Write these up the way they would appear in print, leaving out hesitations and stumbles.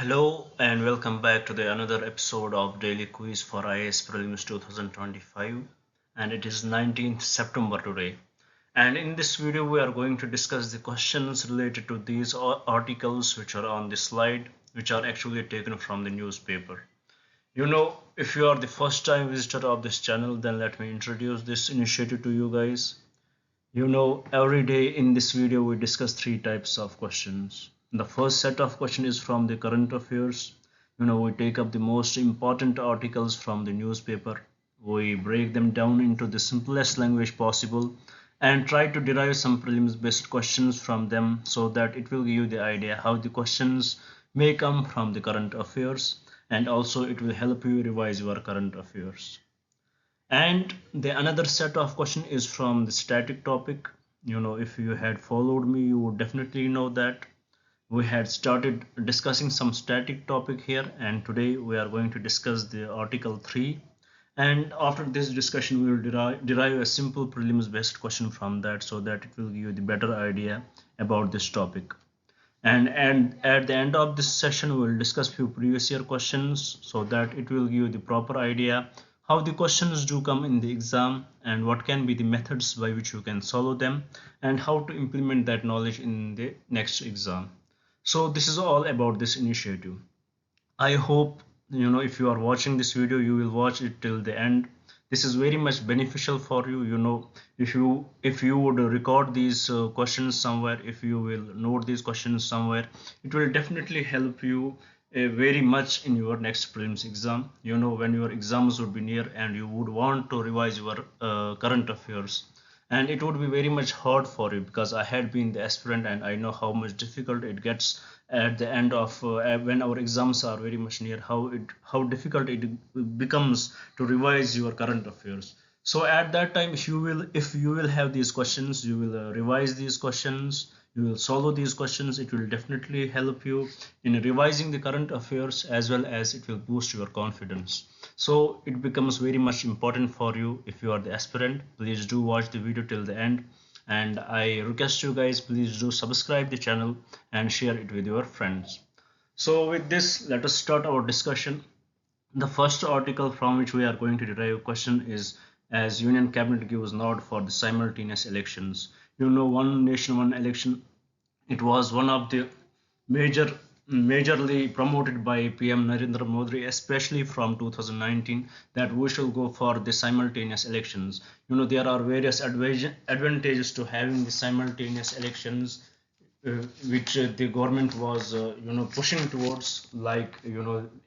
Hello and welcome back to the another episode of Daily Quiz for IAS Prelims 2025, and it is 19th September today. And in this video we are going to discuss the questions related to these articles which are on the slide, which are actually taken from the newspaper. If you are the first time visitor of this channel, then let me introduce this initiative to you guys. Every day in this video we discuss three types of questions. The first set of questions is from the current affairs. We take up the most important articles from the newspaper. We break them down into the simplest language possible and try to derive some prelims based questions from them so that it will give you the idea how the questions may come from the current affairs, and also it will help you revise your current affairs. And the another set of question is from the static topic. If you had followed me, you would definitely know that we had started discussing some static topic here, and today we are going to discuss the article 3. And after this discussion, we will derive a simple prelims based question from that so that it will give you the better idea about this topic. And at the end of this session, we will discuss few previous year questions so that it will give you the proper idea how the questions do come in the exam and what can be the methods by which you can solve them and how to implement that knowledge in the next exam. So this is all about this initiative. I hope if you are watching this video, you will watch it till the end. This is very much beneficial for you. If you would record these questions somewhere, if you will note these questions somewhere, it will definitely help you very much in your next prelims exam. When your exams would be near and you would want to revise your current affairs, and it would be very much hard for you because I had been the aspirant and I know how much difficult it gets at the end of when our exams are very much near, how difficult it becomes to revise your current affairs. So at that time, if you will have these questions, you will revise these questions, you will solve these questions. It will definitely help you in revising the current affairs as well as it will boost your confidence. So it becomes very much important for you. If you are the aspirant, please do watch the video till the end, and I request you guys, please do subscribe the channel and share it with your friends. So with this, let us start our discussion. The first article from which we are going to derive a question is, as Union Cabinet gives nod for the simultaneous elections. One nation, one election. It was one of the majorly promoted by PM Narendra Modi, especially from 2019, that we should go for the simultaneous elections. There are various advantages to having the simultaneous elections, which the government was pushing towards, like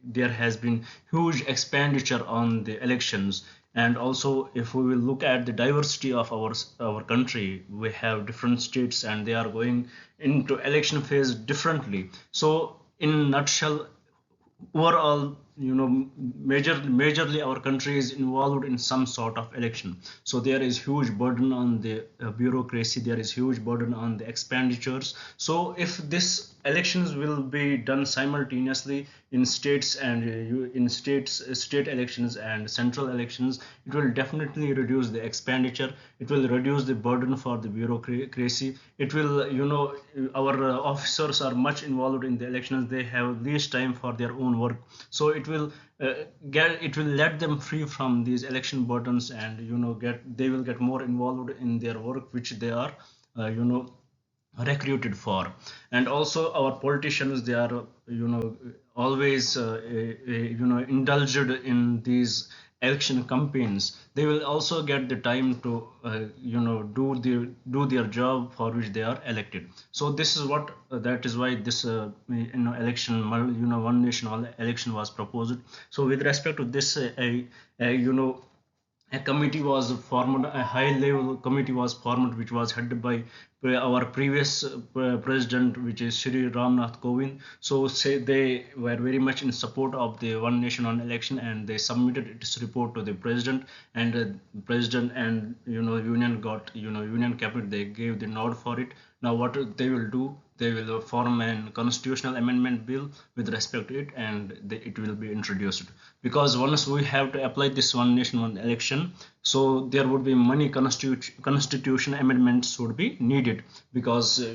there has been huge expenditure on the elections. And also, if we will look at the diversity of our country, we have different states and they are going into election phase differently. So in nutshell, overall, majorly our country is involved in some sort of election. So there is huge burden on the bureaucracy, there is huge burden on the expenditures. So if this elections will be done simultaneously in states and state elections and central elections, it will definitely reduce the expenditure, it will reduce the burden for the bureaucracy. It will, our officers are much involved in the elections, they have least time for their own work. So it will let them free from these election burdens, and they will get more involved in their work which they are uh, you know recruited for. And also our politicians, they are always indulged in these election campaigns. They will also get the time to do their job for which they are elected. So this is what that is why this election, one nation one election was proposed. So with respect to this, a committee was formed, a high level committee was formed, which was headed by our previous president, which is Shri Ramnath Kovind. So say they were very much in support of the one nation one election, and they submitted its report to the president, and president and union cabinet, they gave the nod for it. Now what they will do, they will form a constitutional amendment bill with respect to it, and it will be introduced. Because once we have to apply this one nation one election, so there would be many constitution amendments would be needed, because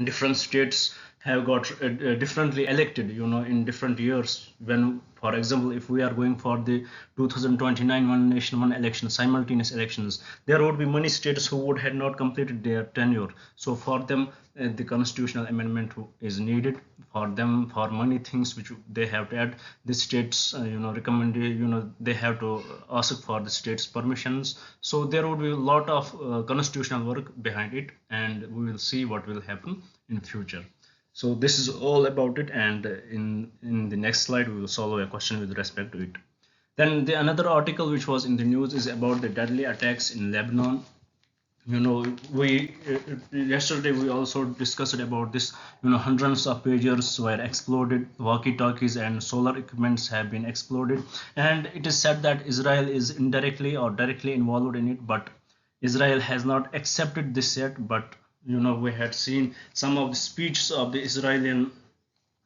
different states have got differently elected, in different years. When, for example, if we are going for the 2029 one nation one election, simultaneous elections, there would be many states who would have not completed their tenure. So for them, the constitutional amendment is needed for them, for many things which they have to add. The states, recommend, they have to ask for the states permissions. So there would be a lot of constitutional work behind it, and we will see what will happen in future. So this is all about it, and in the next slide we will solve a question with respect to it. Then the another article which was in the news is about the deadly attacks in Lebanon. We yesterday we also discussed about this. Hundreds of pagers were exploded, walkie-talkies and solar equipments have been exploded, and it is said that Israel is indirectly or directly involved in it, but Israel has not accepted this yet. But we had seen some of the speeches of the Israeli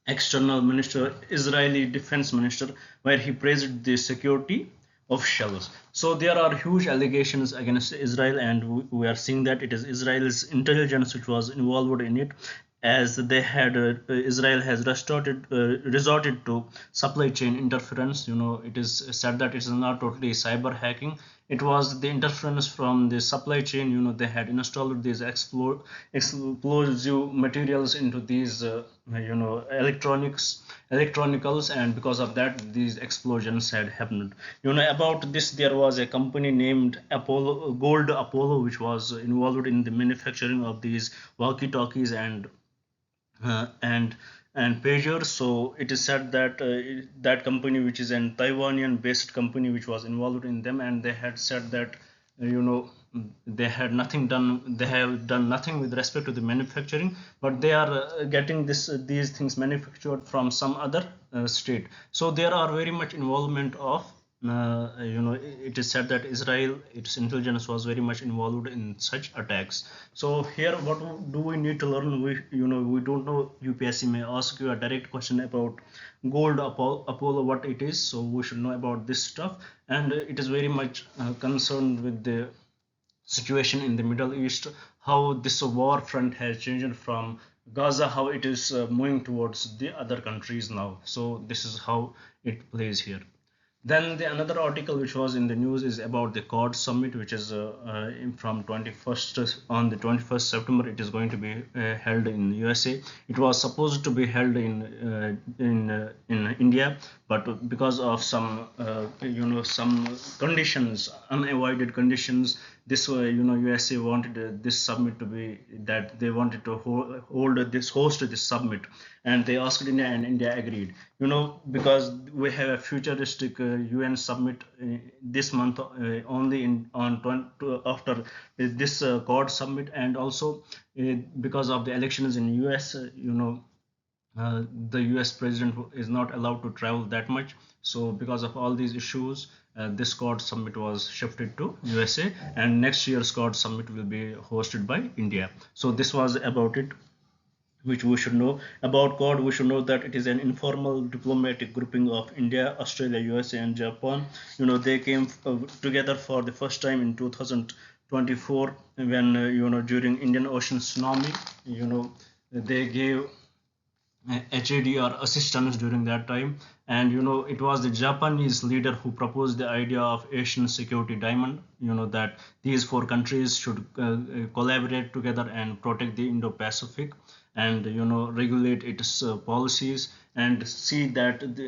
external minister, Israeli defense minister, where he praised the security officials. So there are huge allegations against Israel, and we are seeing that it is Israel's intelligence which was involved in it, as they had Israel has resorted to supply chain interference. It is said that it is not totally cyber hacking. It was the interference from the supply chain. They had installed these explosive materials into these electronicals, and because of that these explosions had happened. About this, there was a company named Apollo, which was involved in the manufacturing of these walkie talkies uh, and and pagers. So it is said that that company, which is an Taiwanian based company, which was involved in them, and they had said that you know they have done nothing with respect to the manufacturing, but they are getting these things manufactured from some other state. So there are very much involvement of it is said that Israel, its intelligence was very much involved in such attacks. So here, what do we need to learn? We don't know. UPSC may ask you a direct question about gold Apollo, what it is. So we should know about this stuff, and it is very much concerned with the situation in the Middle East, how this war front has changed from Gaza, how it is moving towards the other countries now. So this is how it plays here. Then the another article which was in the news is about the COD summit, which is from 21st on the 21st September. It is going to be held in USA. It was supposed to be held in India, but because of some some conditions, unavoided conditions, this USA wanted this summit to be that they wanted to host this summit, and they asked India, and India agreed. Because we have a futuristic UN summit this month, only in on 20, after this COD summit, and also because of the elections in US. The US president is not allowed to travel that much. So because of all these issues, this COD summit was shifted to USA, and next year's COD summit will be hosted by India. So this was about it, which we should know about COD. We should know that it is an informal diplomatic grouping of India, Australia, USA, and Japan. They came together for the first time in 2024, when during Indian Ocean tsunami. They gave HADR assistance during that time. And it was the Japanese leader who proposed the idea of Asian security diamond, that these four countries should collaborate together and protect the Indo-Pacific, and regulate its policies, and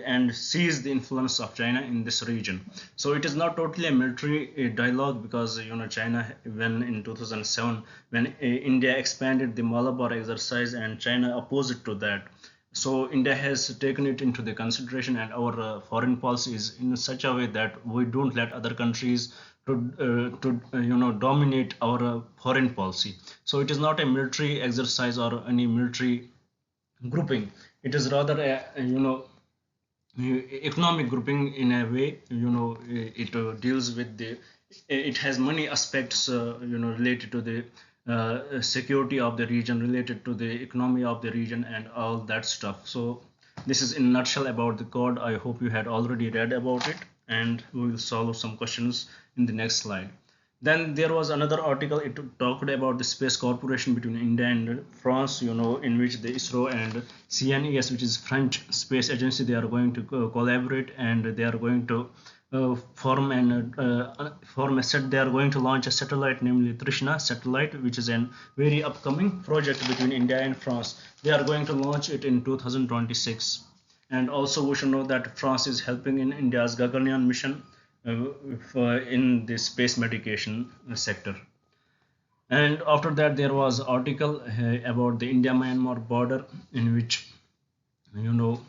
and seize the influence of China in this region. So it is not totally a military dialogue, because China, when in 2007, when India expanded the Malabar exercise, and China opposed to that. So India has taken it into the consideration, and our foreign policy is in such a way that we don't let other countries to dominate our foreign policy. So it is not a military exercise or any military grouping. It is rather economic grouping in a way. It deals with the it has many aspects related to the security of the region, related to the economy of the region, and all that stuff. So this is in a nutshell about the code. I hope you had already read about it, and we will solve some questions in the next slide. Then there was another article. It talked about the space corporation between India and France, in which the ISRO and CNES, which is French space agency, they are going to collaborate, and they are going to form a set. They are going to launch a satellite, namely Trishna satellite, which is a very upcoming project between India and France. They are going to launch it in 2026. And also we should know that France is helping in India's Gaganyaan mission in the space medication sector. And after that there was article about the India Myanmar border, in which you know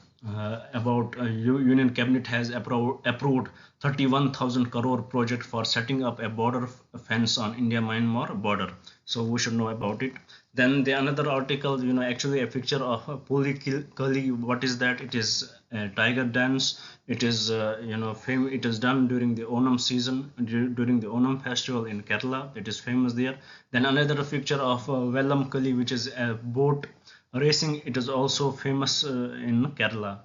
about Union Cabinet has approved 31,000 crore project for setting up a border fence on India Myanmar border. So we should know about it. Then the another article, actually a picture of a Puli. What is that? It is a tiger dance. It is it is done during the Onam season, during the Onam festival in Kerala. It is famous there. Then another picture of Vellam Kali, which is a boat racing. It is also famous in Kerala.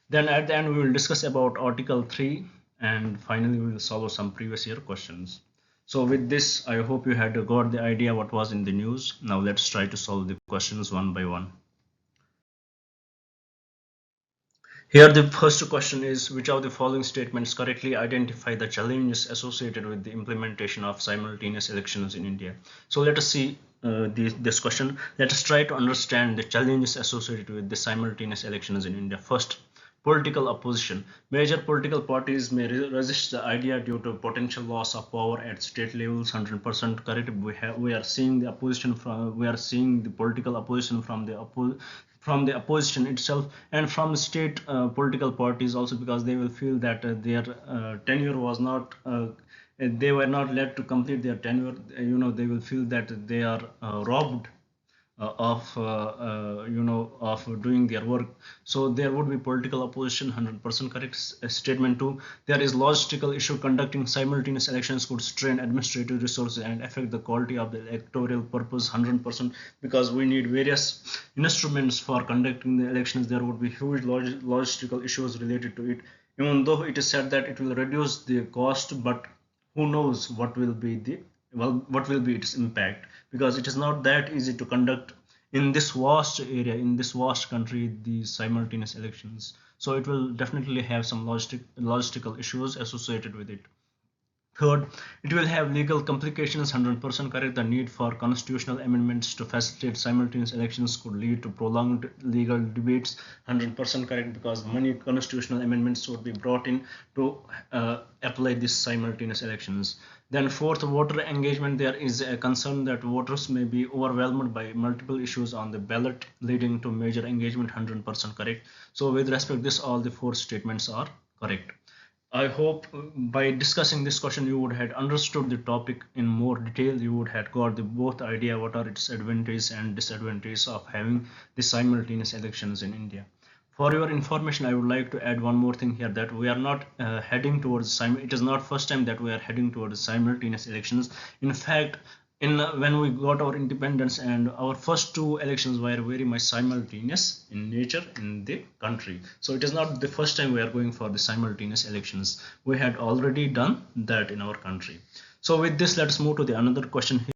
Then at the end we will discuss about article 3, and finally we will solve some previous year questions. So with this, I hope you had got the idea what was in the news. Now let's try to solve the questions one by one. Here the first question is, which of the following statements correctly identify the challenges associated with the implementation of simultaneous elections in India? So let us see this question. Let us try to understand the challenges associated with the simultaneous elections in India. First, political opposition. Major political parties may resist the idea due to potential loss of power at state levels. 100% correct. We are seeing the opposition the political opposition from the opposition itself, and from state political parties also, because they will feel that their tenure was not they were not let to complete their tenure. They will feel that they are robbed of doing their work. So there would be political opposition. 100% correct. Statement 2, there is logistical issue. Conducting simultaneous elections could strain administrative resources and affect the quality of the electoral purpose. 100%, because we need various instruments for conducting the elections. There would be huge logistical issues related to it. Even though it is said that it will reduce the cost, but who knows what will be its impact, because it is not that easy to conduct in this vast area, in this vast country, these simultaneous elections. So it will definitely have some logistical issues associated with it. Third, it will have legal complications. 100% correct. The need for constitutional amendments to facilitate simultaneous elections could lead to prolonged legal debates. 100% correct, because many constitutional amendments would be brought in to apply these simultaneous elections. Then fourth, voter engagement. There is a concern that voters may be overwhelmed by multiple issues on the ballot, leading to major engagement. 100% correct. So with respect to this, all the four statements are correct. I hope by discussing this question you would have understood the topic in more detail. You would have got the both idea what are its advantages and disadvantages of having the simultaneous elections in India. For your information, I would like to add one more thing here, that we are not heading towards it is not first time that we are heading towards simultaneous elections. In fact, when we got our independence, and our first two elections were very much simultaneous in nature in the country. So it is not the first time we are going for the simultaneous elections. We had already done that in our country. So with this, let's move to the another question here.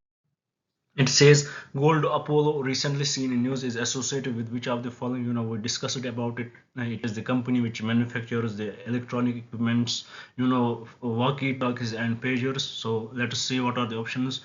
It says, gold Apollo recently seen in news is associated with which of the following? We discussed about it. It is the company which manufactures the electronic equipments, walkie talkies and pagers. So let us see what are the options.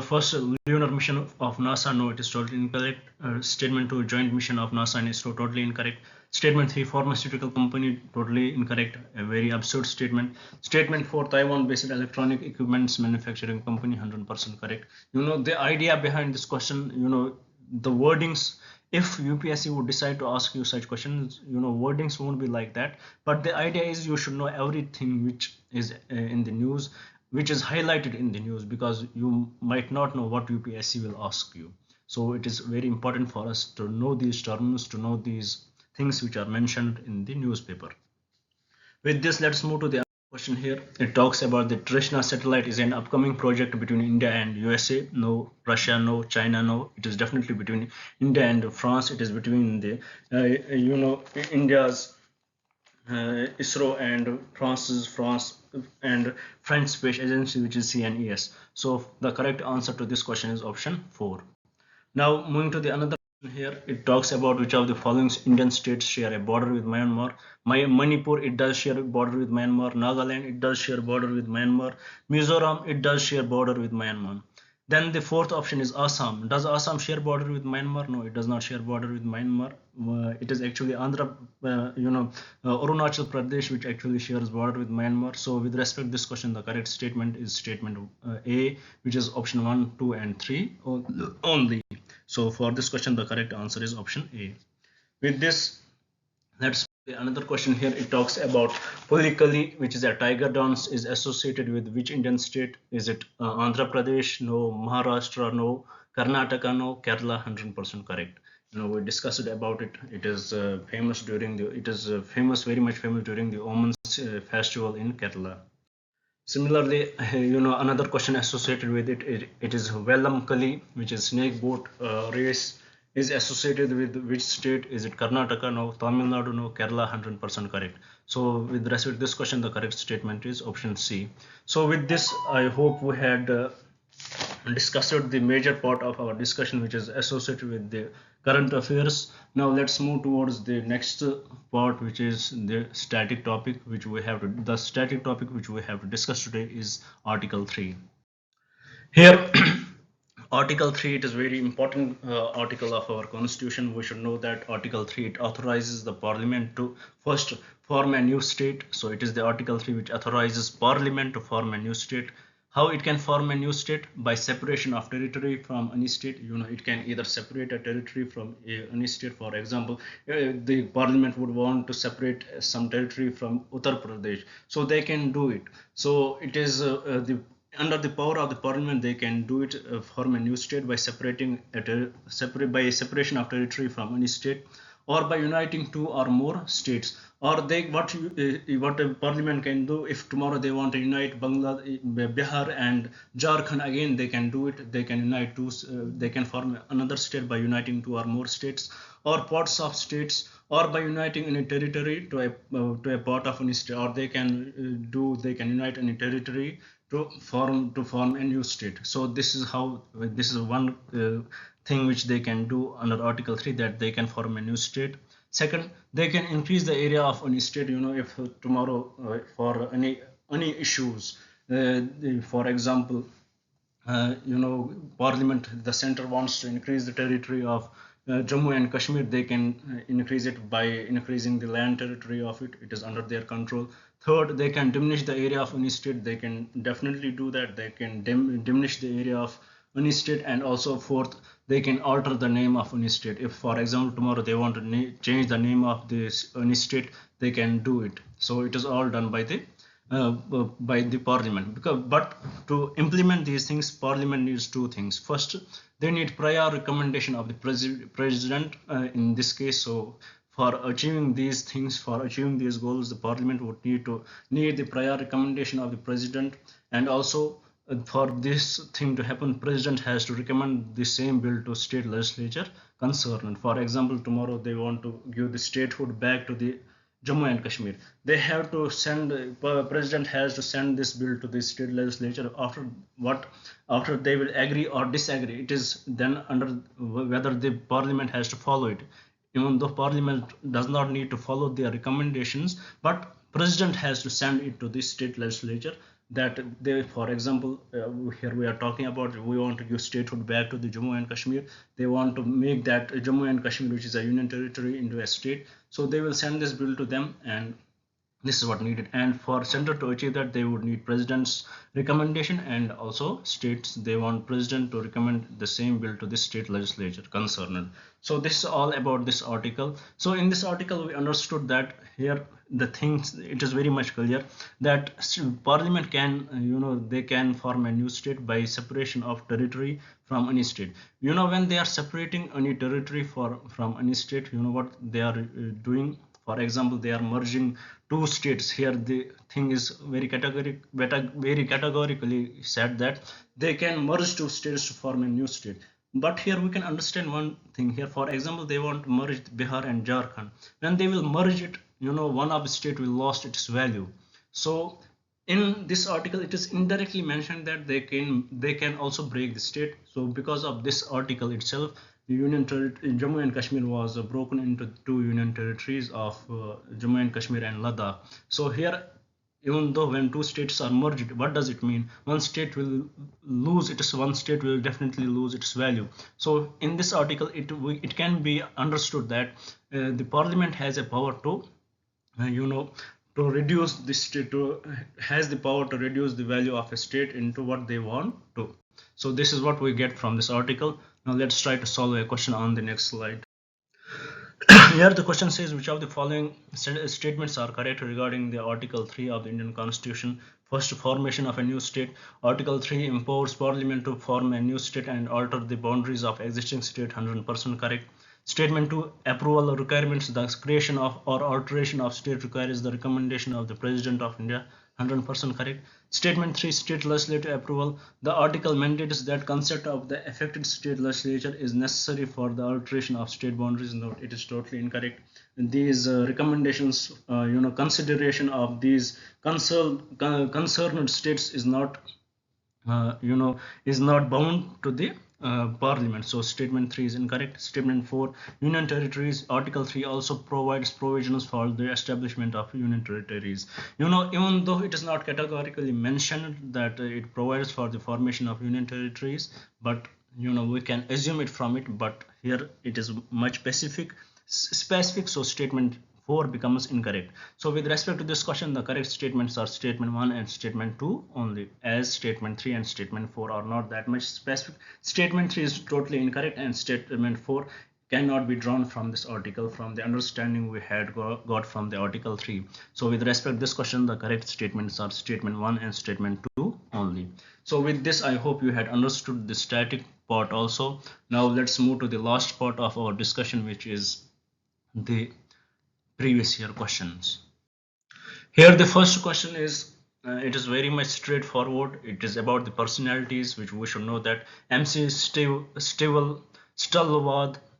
First, lunar mission of NASA. No, it is totally incorrect. Statement 2, joint mission of NASA and ISRO. Totally incorrect. Statement 3, pharmaceutical company. Totally incorrect. A very absurd statement. Statement 4, Taiwan based electronic equipments manufacturing company. 100% correct. The idea behind this question, the wordings, if UPSC would decide to ask you such questions, wordings won't be like that, but the idea is you should know everything which is in the news, which is highlighted in the news, because you might not know what UPSC will ask you. So it is very important for us to know these terms, to know these things which are mentioned in the newspaper. With this, let's move to the question here. It talks about the Trishna satellite is an upcoming project between India and USA. No. Russia, no. China, no. It is definitely between India and France. It is between the India's ISRO and France and French Space Agency, which is CNES. So the correct answer to this question is option 4. Now moving to the another question here, it talks about which of the following Indian states share a border with Myanmar. Manipur, it does share a border with Myanmar. Nagaland, it does share border with Myanmar. Mizoram, it does share border with Myanmar. Then the fourth option is Assam. Does Assam share border with Myanmar? No, it does not share border with Myanmar. It is actually Arunachal Pradesh, which actually shares border with Myanmar. So with respect to this question, the correct statement is statement A, which is option 1, 2, and 3 only. So for this question, the correct answer is option A. With this, let's another question here. It talks about politically, which is a tiger dance, is associated with which Indian state? Is it Andhra Pradesh? No. Maharashtra? No. Karnataka? No. Kerala? 100% correct. We discussed about it. It is famous during the. It is famous, very much famous during the Oman's festival in Kerala. Similarly, another question associated with it is Vellam Kali, which is snake boat race, is associated with which state? Is it Karnataka? No. Tamil Nadu? No. Kerala? 100% correct. So with respect to this question, the correct statement is option C. So with this, I hope we had discussed the major part of our discussion, which is associated with the current affairs. Now let's move towards the next part, which is the static topic, which we have to the static topic which we have to discuss today is Article 3. Here Article 3, it is very important article of our constitution. We should know that Article 3, it authorizes the parliament to first form a new state. So it is the Article 3 which authorizes parliament to form a new state. How it can form a new state? By separation of territory from any state. It can either separate a territory from any state. For example, the parliament would want to separate some territory from Uttar Pradesh, so they can do it. So it is the under the power of the parliament, they can do it, form a new state by separating by separation of territory from any state, or by uniting two or more states. Or what a parliament can do, if tomorrow they want to unite Bihar and Jharkhand, again they can do it. They can unite two. They can form another state by uniting two or more states, or parts of states, or by uniting any territory to a part of any state. Or they can unite any territory to form a new state. So this is one thing which they can do under Article 3, that they can form a new state. Second, they can increase the area of any state. If tomorrow for any issues, for example, parliament, the center wants to increase the territory of Jammu and Kashmir, they can increase it by increasing the land territory of it. It is under their control. Third, they can diminish the area of any state. They can definitely do that. They can diminish the area of any state. And also fourth, they can alter the name of any state. If for example tomorrow they want to change the name of this any state, they can do it. So it is all done by the parliament. But to implement these things, parliament needs two things. First, they need prior recommendation of the president in this case. So for achieving these things, for achieving these goals, the parliament would need the prior recommendation of the president. And also for this thing to happen, president has to recommend the same bill to state legislature concerned. For example, tomorrow they want to give the statehood back to the Jammu and Kashmir. They have to president has to send this bill to the state legislature. After they will agree or disagree, it is then under whether the parliament has to follow it. Even though parliament does not need to follow their recommendations, but president has to send it to the state legislature, that they, for example, here we are talking about, we want to give statehood back to the Jammu and Kashmir. They want to make that Jammu and Kashmir, which is a union territory, into a state. So they will send this bill to them, and this is what needed. And for center to achieve that, they would need president's recommendation, and also states, they want president to recommend the same bill to the state legislature concerned. So this is all about this article. So in this article we understood that here the things, it is very much clear that parliament can they can form a new state by separation of territory from any state. When they are separating any territory from any state, what they are doing. For example, they are merging two states. Here the thing is very categorically said that they can merge two states to form a new state. But here we can understand one thing here. For example, they want to merge Bihar and Jharkhand. When they will merge it, one of the state will lost its value. So in this article, it is indirectly mentioned that they can also break the state. So because of this article itself, the Jammu and Kashmir was broken into two union territories of Jammu and Kashmir and Ladakh. So here, even though when two states are merged, what does it mean? One state will lose its one state will definitely lose its value. So in this article, it can be understood that the parliament has a power to you know to reduce this state to has the power to reduce the value of a state into what they want to. So this is what we get from this article. Now let's try to solve a question on the next slide. Here the question says, which of the following statements are correct regarding the Article 3 of the Indian Constitution? First, formation of a new state. Article 3 empowers Parliament to form a new state and alter the boundaries of existing state. 100% correct. Statement 2, approval requirements. The creation of or alteration of state requires the recommendation of the President of India. 100% correct. Statement 3, state legislative approval. The article mandates that consent of the affected state legislature is necessary for the alteration of state boundaries. No, it is totally incorrect. These recommendations, consideration of these concerned states is not is not bound to the parliament. So statement 3 is incorrect. Statement 4, union territories. Article 3 also provides provisions for the establishment of union territories. Even though it is not categorically mentioned that it provides for the formation of union territories, but we can assume it from it. But here it is much specific. So statement 4 becomes incorrect. So with respect to this question, the correct statements are statement 1 and statement 2 only, as statement 3 and statement 4 are not that much specific. Statement 3 is totally incorrect, and statement 4 cannot be drawn from this article, from the understanding we had got from the Article 3. So with respect to this question, the correct statements are statement 1 and statement 2 only. So with this, I hope you had understood the static part also. Now let's move to the last part of our discussion, which is the previous year questions. Here the first question is, it is very much straightforward. It is about the personalities, which we should know that MC Stalwad,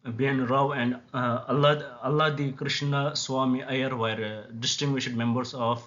BN Rao and Alladi Krishna Swami Iyer were distinguished members of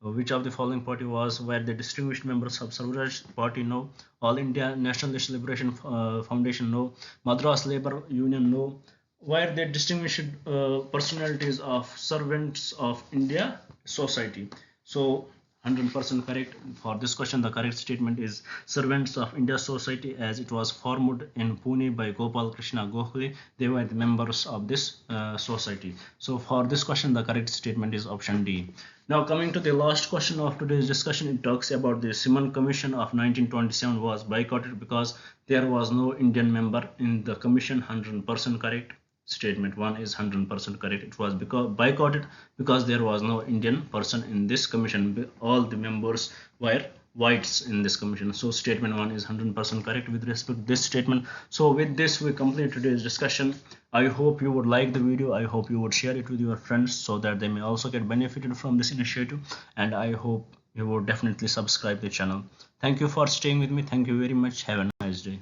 which of the following party were the distinguished members of Swaraj Party? No. All India Nationalist Liberation Foundation? No. Madras Labour Union? No. Were they distinguished personalities of Servants of India Society? So 100% correct. For this question, the correct statement is Servants of India Society, as it was formed in Pune by Gopal Krishna Gokhale. They were the members of this society. So for this question, the correct statement is option D. Now coming to the last question of today's discussion, it talks about the Simon Commission of 1927 was boycotted because there was no Indian member in the commission. 100% correct. Statement 1 is 100% correct. It was boycotted because there was no Indian person in this commission. All the members were whites in this commission. So statement 1 is 100% correct with respect to this statement. So with this, we complete today's discussion. I hope you would like the video. I hope you would share it with your friends so that they may also get benefited from this initiative. And I hope you would definitely subscribe the channel. Thank you for staying with me. Thank you very much. Have a nice day.